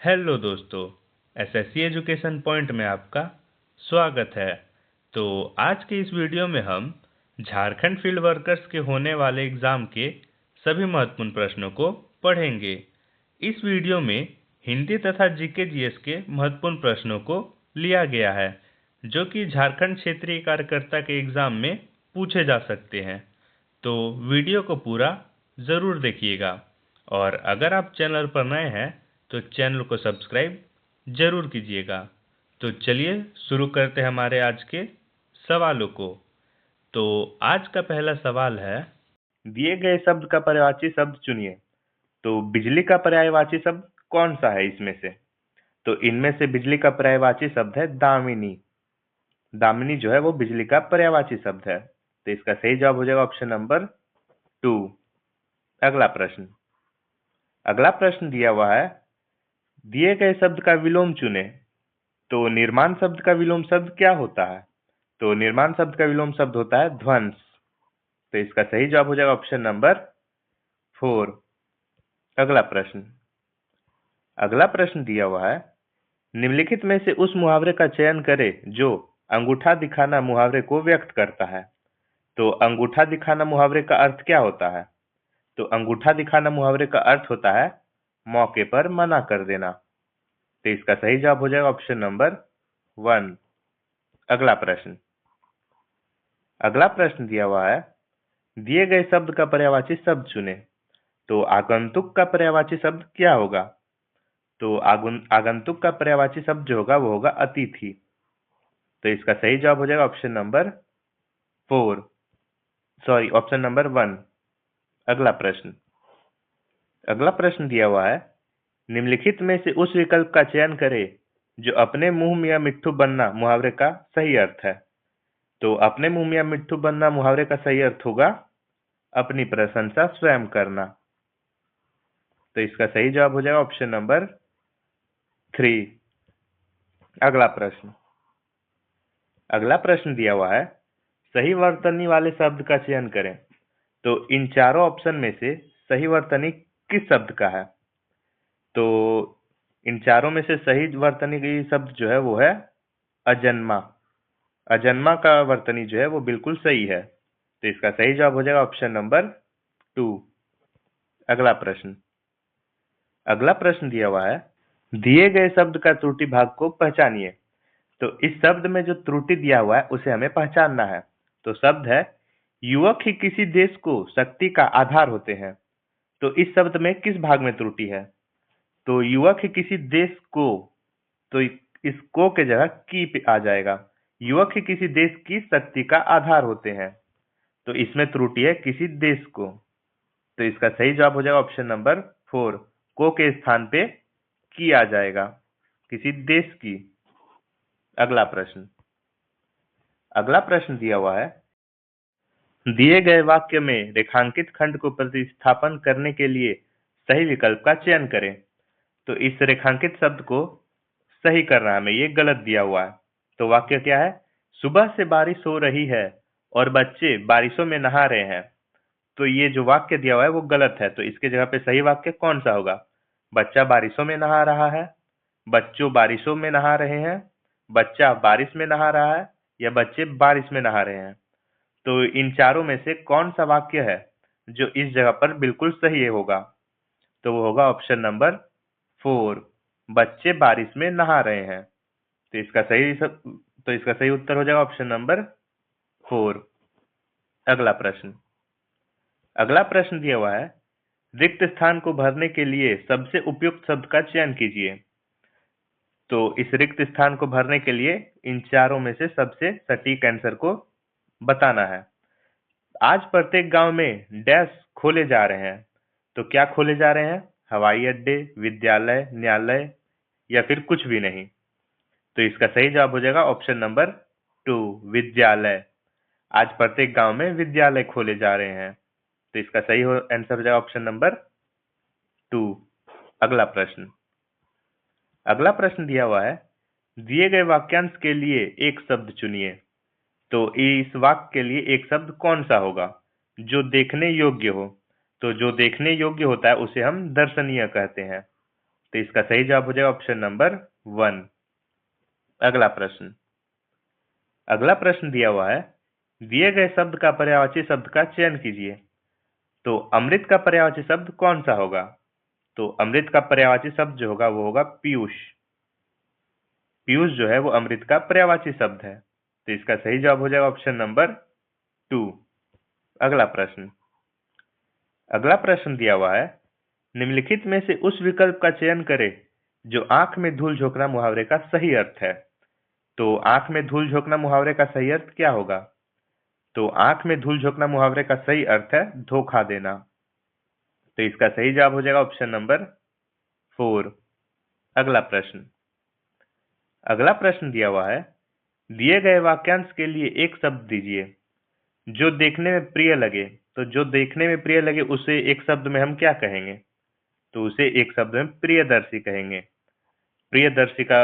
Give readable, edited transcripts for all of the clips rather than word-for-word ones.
Hello दोस्तों, SSC education point में आपका स्वागत है। तो आज के इस वीडियो में हम झारखंड फील्ड वर्कर्स के होने वाले एग्ज़ाम के सभी महत्वपूर्ण प्रश्नों को पढ़ेंगे। इस वीडियो में हिंदी तथा जीके जीएस के महत्वपूर्ण प्रश्नों को लिया गया है, जो कि झारखंड क्षेत्रीय कार्यकर्ता के एग्ज़ाम में पूछे जा सकते हैं। तो वीडियो को पूरा ज़रूर देखिएगा, और अगर आप चैनल पर नए हैं तो चैनल को सब्सक्राइब जरूर कीजिएगा। तो चलिए शुरू करते हैं हमारे आज के सवालों को। तो आज का पहला सवाल है, दिए गए शब्द का पर्यायवाची शब्द चुनिए। तो बिजली का पर्यायवाची शब्द कौन सा है इसमें से? तो इनमें से बिजली का पर्यायवाची शब्द है दामिनी। दामिनी जो है वो बिजली का पर्यायवाची शब्द है। तो इसका सही जवाब हो जाएगा ऑप्शन नंबर 2। अगला प्रश्न दिया हुआ है, दिए गए शब्द का विलोम चुने। तो निर्माण शब्द का विलोम शब्द क्या होता है? तो निर्माण शब्द का विलोम शब्द होता है ध्वंस। तो इसका सही जवाब हो जाएगा ऑप्शन नंबर 4। अगला प्रश्न दिया हुआ है, निम्नलिखित में से उस मुहावरे का चयन करें जो अंगूठा दिखाना मुहावरे को व्यक्त करता है। तो अंगूठा दिखाना मुहावरे का अर्थ क्या होता है? तो अंगूठा दिखाना मुहावरे का अर्थ होता है मौके पर मना कर देना। तो इसका सही जवाब हो जाएगा ऑप्शन नंबर 1। अगला प्रश्न दिया हुआ है, दिए गए शब्द का पर्यायवाची शब्द चुने। तो आगंतुक का पर्यायवाची शब्द क्या होगा? तो आगंतुक का पर्यायवाची शब्द जो होगा वो होगा अतिथि। तो इसका सही जवाब हो जाएगा ऑप्शन नंबर 1। अगला प्रश्न दिया हुआ है, निम्नलिखित में से उस विकल्प का चयन करें जो अपने मुंह मियां मिट्ठू बनना मुहावरे का सही अर्थ है। तो अपने मुंह मियां मिट्ठू बनना मुहावरे का सही अर्थ होगा अपनी प्रशंसा स्वयं करना। तो इसका सही जवाब हो जाएगा ऑप्शन नंबर 3। अगला प्रश्न दिया हुआ है, सही वर्तनी वाले शब्द का चयन करें। तो इन चारों ऑप्शन में से सही वर्तनी किस शब्द का है? तो इन चारों में से सही वर्तनी की शब्द जो है वो है अजन्मा। अजन्मा का वर्तनी जो है वो बिल्कुल सही है। तो इसका सही जवाब हो जाएगा ऑप्शन नंबर 2। अगला प्रश्न दिया हुआ है, दिए गए शब्द का त्रुटि भाग को पहचानिए। तो इस शब्द में जो त्रुटि दिया हुआ है उसे हमें पहचानना है। तो शब्द है, युवक ही किसी देश को शक्ति का आधार होते हैं। तो इस शब्द में किस भाग में त्रुटि है? तो युवक ही किसी देश को, तो इस को के जगह की पे आ जाएगा। युवक ही किसी देश की शक्ति का आधार होते हैं। तो इसमें त्रुटि है किसी देश को। तो इसका सही जवाब हो जाएगा ऑप्शन नंबर 4। को के स्थान पे की आ जाएगा, किसी देश की। अगला प्रश्न दिया हुआ है, दिए गए वाक्य में रेखांकित खंड को प्रतिस्थापन करने के लिए सही विकल्प का चयन करें। तो इस रेखांकित शब्द को सही करना है हमें, ये गलत दिया हुआ है। तो वाक्य क्या है, सुबह से बारिश हो रही है और बच्चे बारिशों में नहा रहे हैं। तो ये जो वाक्य दिया हुआ है वो गलत है। तो इसके जगह पे सही वाक्य कौन सा होगा? बच्चा बारिशों में नहा रहा है, बच्चों बारिशों में नहा रहे हैं, बच्चा बारिश में नहा रहा है, या बच्चे बारिश में नहा रहे हैं। तो इन चारों में से कौन सा वाक्य है जो इस जगह पर बिल्कुल सही होगा? तो वो होगा ऑप्शन नंबर 4, बच्चे बारिश में नहा रहे हैं। तो इसका सही उत्तर हो जाएगा ऑप्शन नंबर 4। अगला प्रश्न दिया हुआ है, रिक्त स्थान को भरने के लिए सबसे उपयुक्त शब्द का चयन कीजिए। तो इस रिक्त स्थान को भरने के लिए इन चारों में से सबसे सटीक आंसर को बताना है। आज प्रत्येक गांव में डैश खोले जा रहे हैं। तो क्या खोले जा रहे हैं? हवाई अड्डे, विद्यालय, न्यायालय, या फिर कुछ भी नहीं। तो इसका सही जवाब हो जाएगा ऑप्शन नंबर 2, विद्यालय। आज प्रत्येक गांव में विद्यालय खोले जा रहे हैं। तो इसका सही आंसर हो जाएगा ऑप्शन नंबर 2। अगला प्रश्न दिया हुआ है, दिए गए वाक्यांश के लिए एक शब्द चुनिए। तो इस वाक्य के लिए एक शब्द कौन सा होगा जो देखने योग्य हो? तो जो देखने योग्य होता है उसे हम दर्शनीय कहते हैं। तो इसका सही जवाब हो जाएगा ऑप्शन नंबर 1। अगला प्रश्न दिया हुआ है, दिए गए शब्द का पर्यायवाची शब्द का चयन कीजिए। तो अमृत का पर्यायवाची शब्द कौन सा होगा? तो अमृत का पर्यायवाची शब्द जो होगा वो होगा पीयूष। पीयूष जो है वो अमृत का पर्यायवाची शब्द है, तो इसका सही जवाब हो जाएगा ऑप्शन नंबर 2। अगला प्रश्न दिया हुआ है, निम्नलिखित में से उस विकल्प का चयन करें जो आंख में धूल झोंकना मुहावरे का सही अर्थ है। तो आंख में धूल झोंकना मुहावरे का सही अर्थ क्या होगा? तो आंख में धूल झोंकना मुहावरे का सही अर्थ है धोखा देना। तो इसका सही जवाब हो जाएगा ऑप्शन नंबर 4। अगला प्रश्न दिया हुआ है, दिए गए वाक्यांश के लिए एक शब्द दीजिए जो देखने में प्रिय लगे। तो जो देखने में प्रिय लगे उसे एक शब्द में हम क्या कहेंगे? तो उसे एक शब्द में प्रियदर्शी कहेंगे। प्रियदर्शी का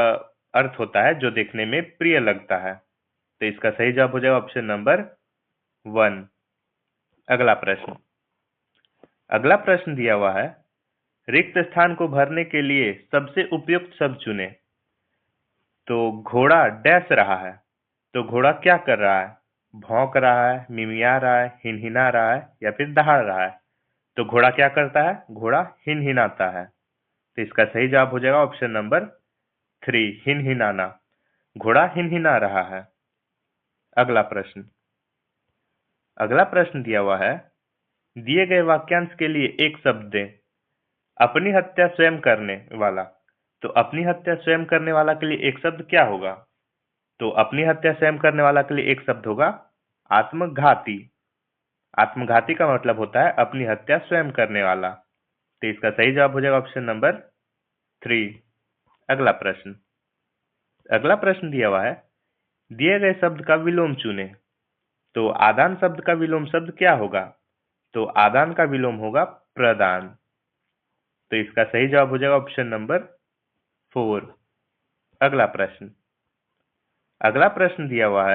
अर्थ होता है जो देखने में प्रिय लगता है। तो इसका सही जवाब हो जाएगा ऑप्शन नंबर 1। अगला प्रश्न दिया हुआ है, रिक्त स्थान को भरने के लिए सबसे उपयुक्त शब्द चुने। तो घोड़ा डैश रहा है, तो घोड़ा क्या कर रहा है? भौंक रहा है, मिमिया रहा है, हिनहिना रहा है या फिर दहाड़ रहा है? तो घोड़ा क्या करता है? घोड़ा हिनहिनाता है। तो इसका सही जवाब हो जाएगा ऑप्शन नंबर 3, हिनहिनाना। घोड़ा हिनहिना रहा है। अगला प्रश्न दिया हुआ है, दिए गए वाक्यांश के लिए एक शब्द दें। अपनी हत्या स्वयं करने वाला। तो अपनी हत्या स्वयं करने वाला के लिए एक शब्द क्या होगा? तो अपनी हत्या स्वयं करने वाला के लिए एक शब्द होगा आत्मघाती। आत्मघाती का मतलब होता है अपनी हत्या स्वयं करने वाला। तो इसका सही जवाब हो जाएगा ऑप्शन नंबर 3। अगला प्रश्न दिया हुआ है, दिए गए शब्द का विलोम चुने। तो आदान शब्द का विलोम शब्द क्या होगा? तो आदान का विलोम होगा प्रदान। तो इसका सही जवाब हो जाएगा ऑप्शन नंबर 4। अगला प्रश्न दिया हुआ है,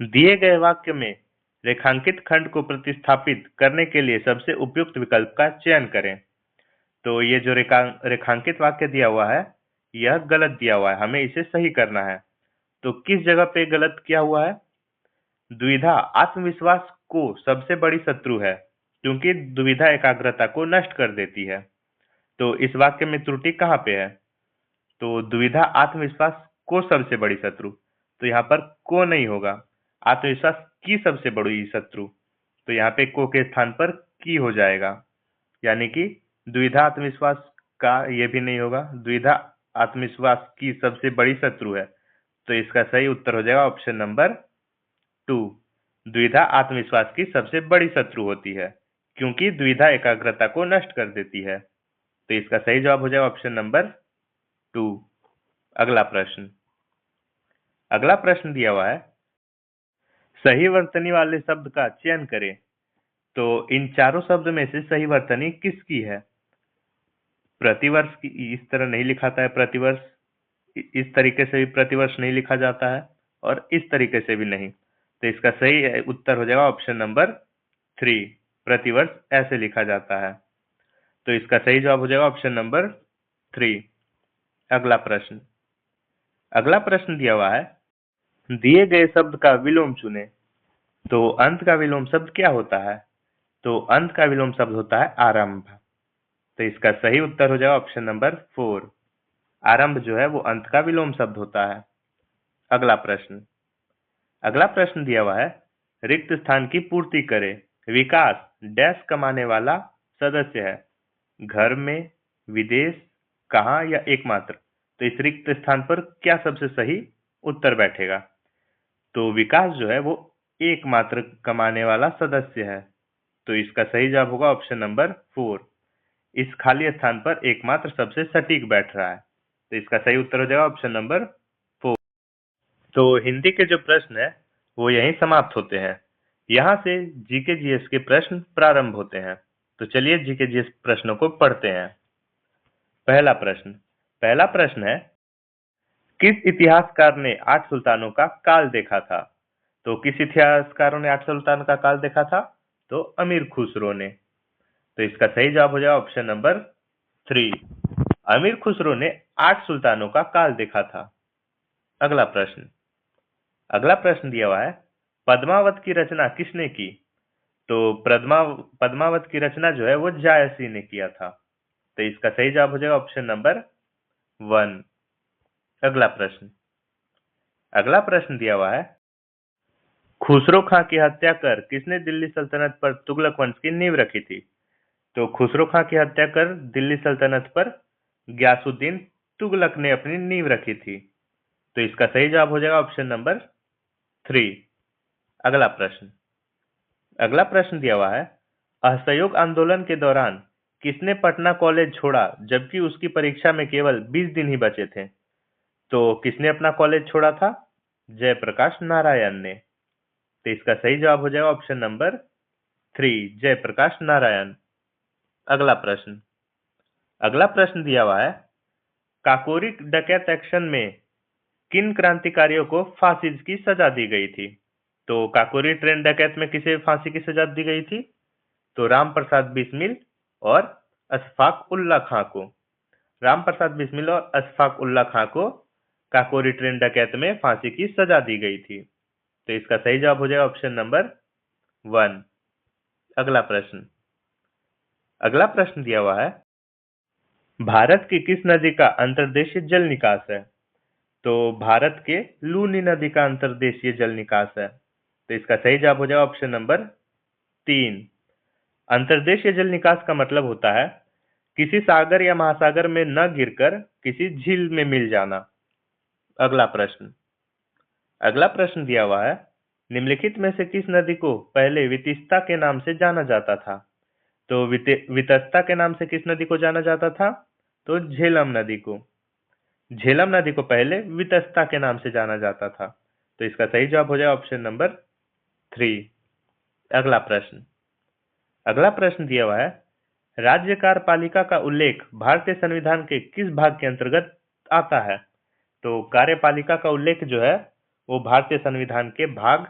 दिए गए वाक्य में रेखांकित खंड को प्रतिस्थापित करने के लिए सबसे उपयुक्त विकल्प का चयन करें। तो ये जो रेखांकित वाक्य दिया हुआ है यह गलत दिया हुआ है, हमें इसे सही करना है। तो किस जगह पे गलत किया हुआ है? दुविधा आत्मविश्वास को सबसे बड़ी शत्रु है, क्योंकि दुविधा एकाग्रता को नष्ट कर देती है। तो इस वाक्य में त्रुटि कहाँ पे है? तो दुविधा आत्मविश्वास को सबसे बड़ी शत्रु, तो यहाँ पर को नहीं होगा, आत्मविश्वास की सबसे बड़ी शत्रु। तो यहाँ पे को के स्थान पर की हो जाएगा, यानी कि द्विधा आत्मविश्वास का ये भी नहीं होगा, द्विधा आत्मविश्वास की सबसे बड़ी शत्रु है। तो इसका सही उत्तर हो जाएगा ऑप्शन नंबर 2। द्विधा आत्मविश्वास की सबसे बड़ी शत्रु होती है, क्योंकि द्विधा एकाग्रता को नष्ट कर देती है। तो इसका सही जवाब हो जाएगा ऑप्शन नंबर 2। अगला प्रश्न दिया हुआ है, सही वर्तनी वाले शब्द का चयन करें। तो इन चारों शब्द में से सही वर्तनी किसकी है? प्रतिवर्ष की इस तरह नहीं लिखा था है, प्रतिवर्ष इस तरीके से भी प्रतिवर्ष नहीं लिखा जाता है और इस तरीके से भी नहीं। तो इसका सही उत्तर हो जाएगा ऑप्शन नंबर 3, प्रतिवर्ष ऐसे लिखा जाता है। तो इसका सही जवाब हो जाएगा ऑप्शन नंबर 3। अगला प्रश्न दिया हुआ है, दिए गए शब्द का विलोम चुने। तो अंत का विलोम शब्द क्या होता है? तो अंत का विलोम शब्द होता है आरंभ। तो इसका सही उत्तर हो जाएगा ऑप्शन नंबर 4। आरंभ जो है वो अंत का विलोम शब्द होता है। अगला प्रश्न दिया हुआ है, रिक्त स्थान की पूर्ति करें। विकास डैश कमाने वाला सदस्य है। घर में, विदेश, कहाँ या एकमात्र। तो इस रिक्त स्थान पर क्या सबसे सही उत्तर बैठेगा? तो विकास जो है वो एकमात्र कमाने वाला सदस्य है। तो इसका सही जवाब होगा ऑप्शन नंबर 4। इस खाली स्थान पर एकमात्र सबसे सटीक बैठ रहा है। तो इसका सही उत्तर हो जाएगा ऑप्शन नंबर 4। तो हिंदी के जो प्रश्न है वो यहीं समाप्त होते हैं। यहाँ से जीके जीएस के प्रश्न प्रारंभ होते हैं। तो चलिए जीके जीएस प्रश्नों को पढ़ते हैं। पहला प्रश्न है, किस इतिहासकार ने 8 सुल्तानों का काल देखा था? तो किस इतिहासकारों ने 8 सुल्तानों का काल देखा था? तो अमीर खुसरो ने। तो इसका सही जवाब हो जाएगा ऑप्शन नंबर 3। अमीर खुसरो ने 8 सुल्तानों का काल देखा था। अगला प्रश्न दिया हुआ है, पद्मावत की रचना किसने की? तो पद्मावत की रचना जो है वो जायसी ने किया था। तो इसका सही जवाब हो जाएगा ऑप्शन नंबर 1। अगला प्रश्न दिया हुआ है, खुसरो खां की हत्या कर किसने दिल्ली सल्तनत पर तुगलक वंश की नींव रखी थी? तो खुसरो खां की हत्या कर दिल्ली सल्तनत पर गयासुद्दीन तुगलक ने अपनी नींव रखी थी। तो इसका सही जवाब हो जाएगा ऑप्शन नंबर 3। अगला प्रश्न दिया हुआ है, असहयोग आंदोलन के दौरान किसने पटना कॉलेज छोड़ा जबकि उसकी परीक्षा में केवल 20 दिन ही बचे थे? तो किसने अपना कॉलेज छोड़ा था? जयप्रकाश नारायण ने। तो इसका सही जवाब हो जाएगा ऑप्शन नंबर 3, जयप्रकाश नारायण। अगला प्रश्न दिया हुआ है, काकोरी डकैत एक्शन में किन क्रांतिकारियों को फांसी की सजा दी गई थी? तो काकोरी ट्रेन डकैत में किसे फांसी की सजा दी गई थी? तो राम प्रसाद बिस्मिल और अशफाक उल्ला खां को। राम प्रसाद बिस्मिल और अशफाक उल्ला खां को काकोरी ट्रेन डकैत में फांसी की सजा दी गई थी। तो इसका सही जवाब हो जाएगा ऑप्शन नंबर 1। अगला प्रश्न दिया हुआ है, भारत की किस नदी का अंतर्देशीय जल निकास है? तो भारत के लूनी नदी का अंतर्देशीय जल निकास है। तो इसका सही जवाब हो जाएगा ऑप्शन नंबर 3। अंतर्देशीय जल निकास का मतलब होता है किसी सागर या महासागर में न गिरकर किसी झील में मिल जाना। अगला प्रश्न दिया हुआ है, निम्नलिखित में से किस नदी को पहले वितस्ता के नाम से जाना जाता था? तो वितस्ता के नाम से किस नदी को जाना जाता था? तो झेलम नदी को। झेलम नदी को पहले वितस्ता के नाम से जाना जाता था। तो इसका सही जवाब हो जाएगा ऑप्शन नंबर 3। अगला प्रश्न दिया हुआ है, राज्य कार्यपालिका का उल्लेख भारतीय संविधान के किस भाग के अंतर्गत आता है? तो कार्यपालिका का उल्लेख जो है वो भारतीय संविधान के भाग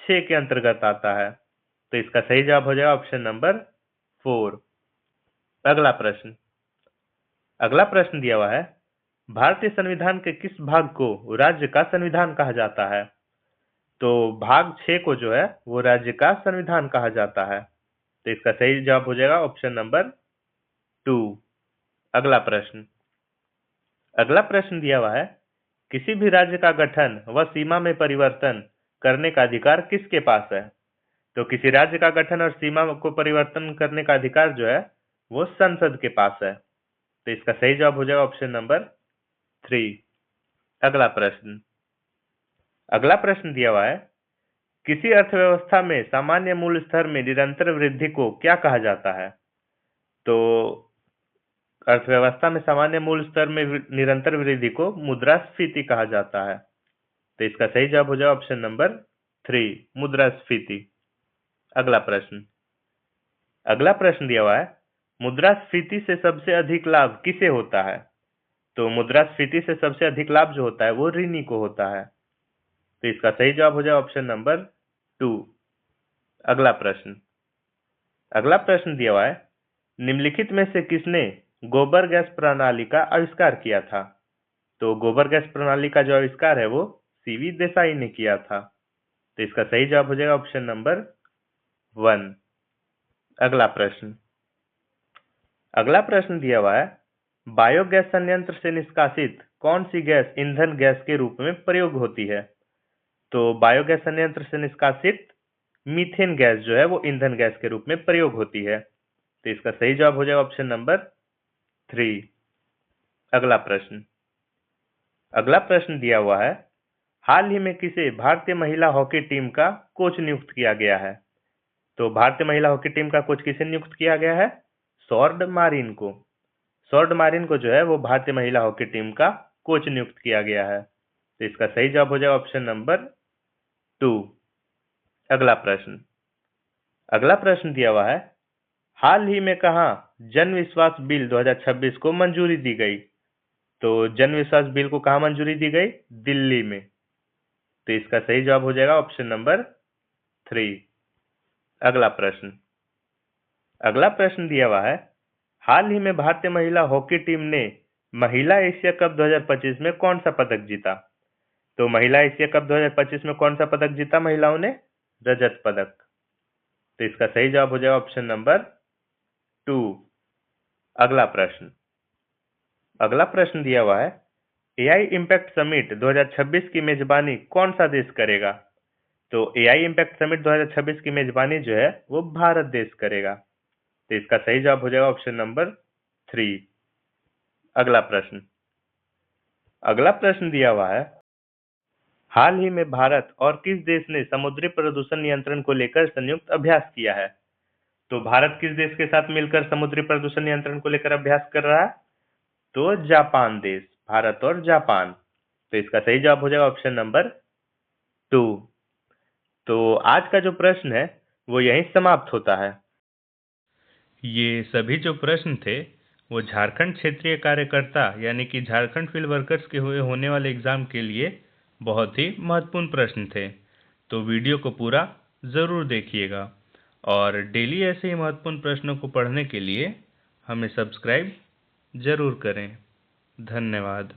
6 के अंतर्गत आता है। तो इसका सही जवाब हो जाएगा ऑप्शन नंबर 4। अगला प्रश्न दिया हुआ है, भारतीय संविधान के किस भाग को राज्य का संविधान कहा जाता है? तो भाग 6 को जो है वो राज्य का संविधान कहा जाता है। तो इसका सही जवाब हो जाएगा ऑप्शन नंबर 2। अगला प्रश्न दिया हुआ है, किसी भी राज्य का गठन व सीमा में परिवर्तन करने का अधिकार किसके पास है? तो किसी राज्य का गठन और सीमा को परिवर्तन करने का अधिकार जो है वो संसद के पास है। तो इसका सही जवाब हो जाएगा ऑप्शन नंबर 3। अगला प्रश्न दिया हुआ है, किसी अर्थव्यवस्था में सामान्य मूल्य स्तर में निरंतर वृद्धि को क्या कहा जाता है? तो अर्थव्यवस्था में सामान्य मूल्य स्तर में निरंतर वृद्धि को मुद्रास्फीति कहा जाता है। तो इसका सही जवाब हो जाएगा ऑप्शन नंबर 3, मुद्रास्फीति। अगला प्रश्न दिया हुआ है, मुद्रास्फीति से सबसे अधिक लाभ किसे होता है? तो मुद्रास्फीति से सबसे अधिक लाभ जो होता है वो ऋणी को होता है। तो इसका सही जवाब हो जाएगा ऑप्शन नंबर 2। अगला प्रश्न दिया हुआ है, निम्नलिखित में से किसने गोबर गैस प्रणाली का आविष्कार किया था? तो गोबर गैस प्रणाली का जो आविष्कार है वो सीवी देसाई ने किया था। तो इसका सही जवाब हो जाएगा ऑप्शन नंबर 1। अगला प्रश्न दिया हुआ है, बायोगैस संयंत्र से निष्कासित कौन सी गैस ईंधन गैस के रूप में प्रयोग होती है? तो बायोगैस संयंत्र से निष्कासित मीथेन गैस जो है वो ईंधन गैस के रूप में प्रयोग होती है। तो इसका सही जवाब हो जाएगा ऑप्शन नंबर 3। अगला प्रश्न दिया हुआ है, हाल ही में किसे भारतीय महिला हॉकी टीम का कोच नियुक्त किया गया है? तो भारतीय महिला हॉकी टीम का कोच किसे नियुक्त किया गया है? सौर्ड मारिन को। सौर्ड मारिन को जो है वो भारतीय महिला हॉकी टीम का कोच नियुक्त किया गया है। तो इसका सही जवाब हो जाएगा ऑप्शन नंबर 2। अगला प्रश्न दिया हुआ है, हाल ही में कहां जन विश्वास बिल 2026 को मंजूरी दी गई? तो जन विश्वास बिल को कहां मंजूरी दी गई? दिल्ली में। तो इसका सही जवाब हो जाएगा ऑप्शन नंबर 3। अगला प्रश्न दिया हुआ है, हाल ही में भारतीय महिला हॉकी टीम ने महिला एशिया कप 2025 में कौन सा पदक जीता? तो महिला एशिया कप 2025 में कौन सा पदक जीता महिलाओं ने? रजत पदक। तो इसका सही जवाब हो जाएगा ऑप्शन नंबर 2। अगला प्रश्न दिया हुआ है, एआई इम्पैक्ट समिट 2026 की मेजबानी कौन सा देश करेगा? तो एआई इम्पैक्ट समिट 2026 की मेजबानी जो है वो भारत देश करेगा। तो इसका सही जवाब हो जाएगा ऑप्शन नंबर 3। अगला प्रश्न दिया हुआ है, हाल ही में भारत और किस देश ने समुद्री प्रदूषण नियंत्रण को लेकर संयुक्त अभ्यास किया है? तो भारत किस देश के साथ मिलकर समुद्री प्रदूषण नियंत्रण को लेकर अभ्यास कर रहा है? तो जापान देश, भारत और जापान। तो इसका सही जवाब हो जाएगा ऑप्शन नंबर 2। तो आज का जो प्रश्न है वो यहीं समाप्त होता है। ये सभी जो प्रश्न थे वो झारखंड क्षेत्रीय कार्यकर्ता यानी कि झारखंड फील्ड वर्कर्स के हुए होने वाले एग्ज़ाम के लिए बहुत ही महत्वपूर्ण प्रश्न थे। तो वीडियो को पूरा ज़रूर देखिएगा और डेली ऐसे ही महत्वपूर्ण प्रश्नों को पढ़ने के लिए हमें सब्सक्राइब ज़रूर करें। धन्यवाद।